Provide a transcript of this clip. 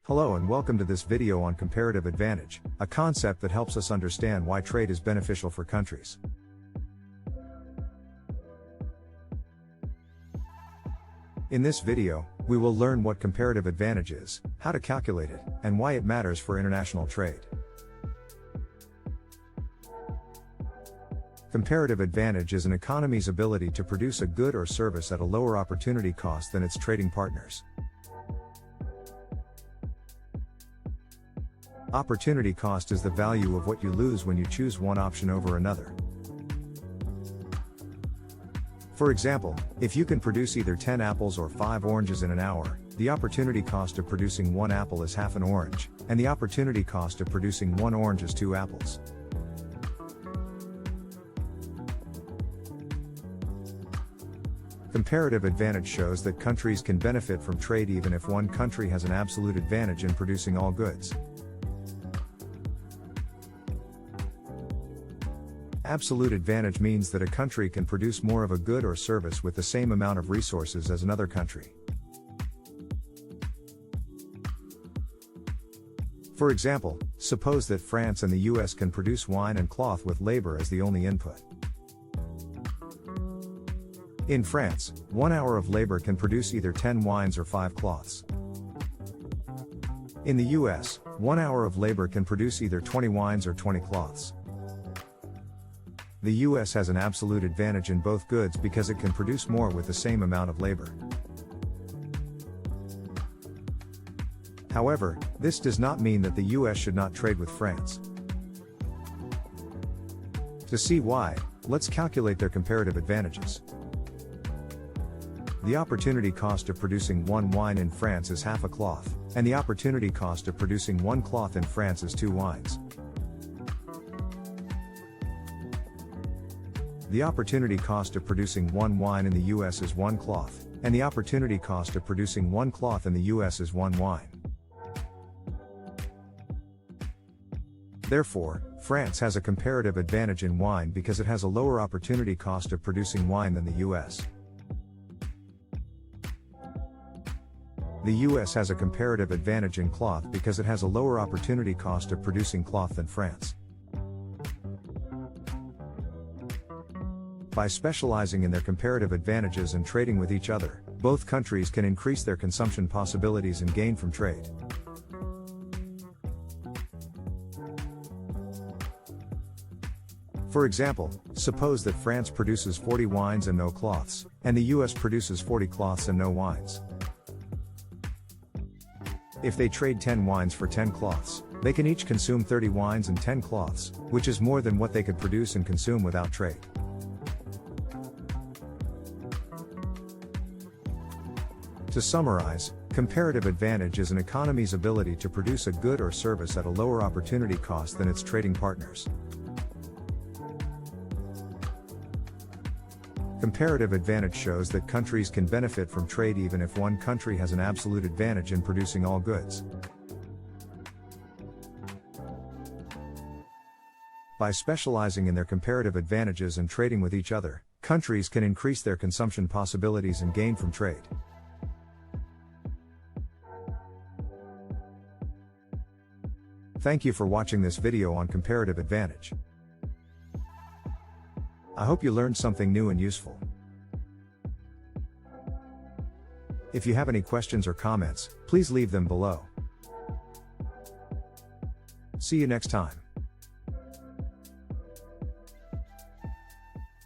Hello and welcome to this video on comparative advantage, a concept that helps us understand why trade is beneficial for countries. In this video, we will learn what comparative advantage is, how to calculate it, and why it matters for international trade. Comparative advantage is an economy's ability to produce a good or service at a lower opportunity cost than its trading partners. Opportunity cost is the value of what you lose when you choose one option over another. For example, if you can produce either 10 apples or 5 oranges in an hour, the opportunity cost of producing 1 apple is half an orange, and the opportunity cost of producing 1 orange is 2 apples. Comparative advantage shows that countries can benefit from trade even if one country has an absolute advantage in producing all goods. Absolute advantage means that a country can produce more of a good or service with the same amount of resources as another country. For example, suppose that France and the US can produce wine and cloth with labor as the only input. In France, 1 hour of labor can produce either 10 wines or 5 cloths. In the US, 1 hour of labor can produce either 20 wines or 20 cloths. The US has an absolute advantage in both goods because it can produce more with the same amount of labor. However, this does not mean that the US should not trade with France. To see why, let's calculate their comparative advantages. The opportunity cost of producing 1 wine in France is half a cloth, and the opportunity cost of producing 1 cloth in France is 2 wines. The opportunity cost of producing 1 wine in the US is 1 cloth, and the opportunity cost of producing 1 cloth in the US is 1 wine. Therefore, France has a comparative advantage in wine because it has a lower opportunity cost of producing wine than the US. The US has a comparative advantage in cloth because it has a lower opportunity cost of producing cloth than France. By specializing in their comparative advantages and trading with each other, both countries can increase their consumption possibilities and gain from trade. For example, suppose that France produces 40 wines and no cloths, and the US produces 40 cloths and no wines. If they trade 10 wines for 10 cloths, they can each consume 30 wines and 10 cloths, which is more than what they could produce and consume without trade. To summarize, comparative advantage is an economy's ability to produce a good or service at a lower opportunity cost than its trading partners. Comparative advantage shows that countries can benefit from trade even if one country has an absolute advantage in producing all goods. By specializing in their comparative advantages and trading with each other, countries can increase their consumption possibilities and gain from trade. Thank you for watching this video on comparative advantage. I hope you learned something new and useful. If you have any questions or comments, please leave them below. See you next time.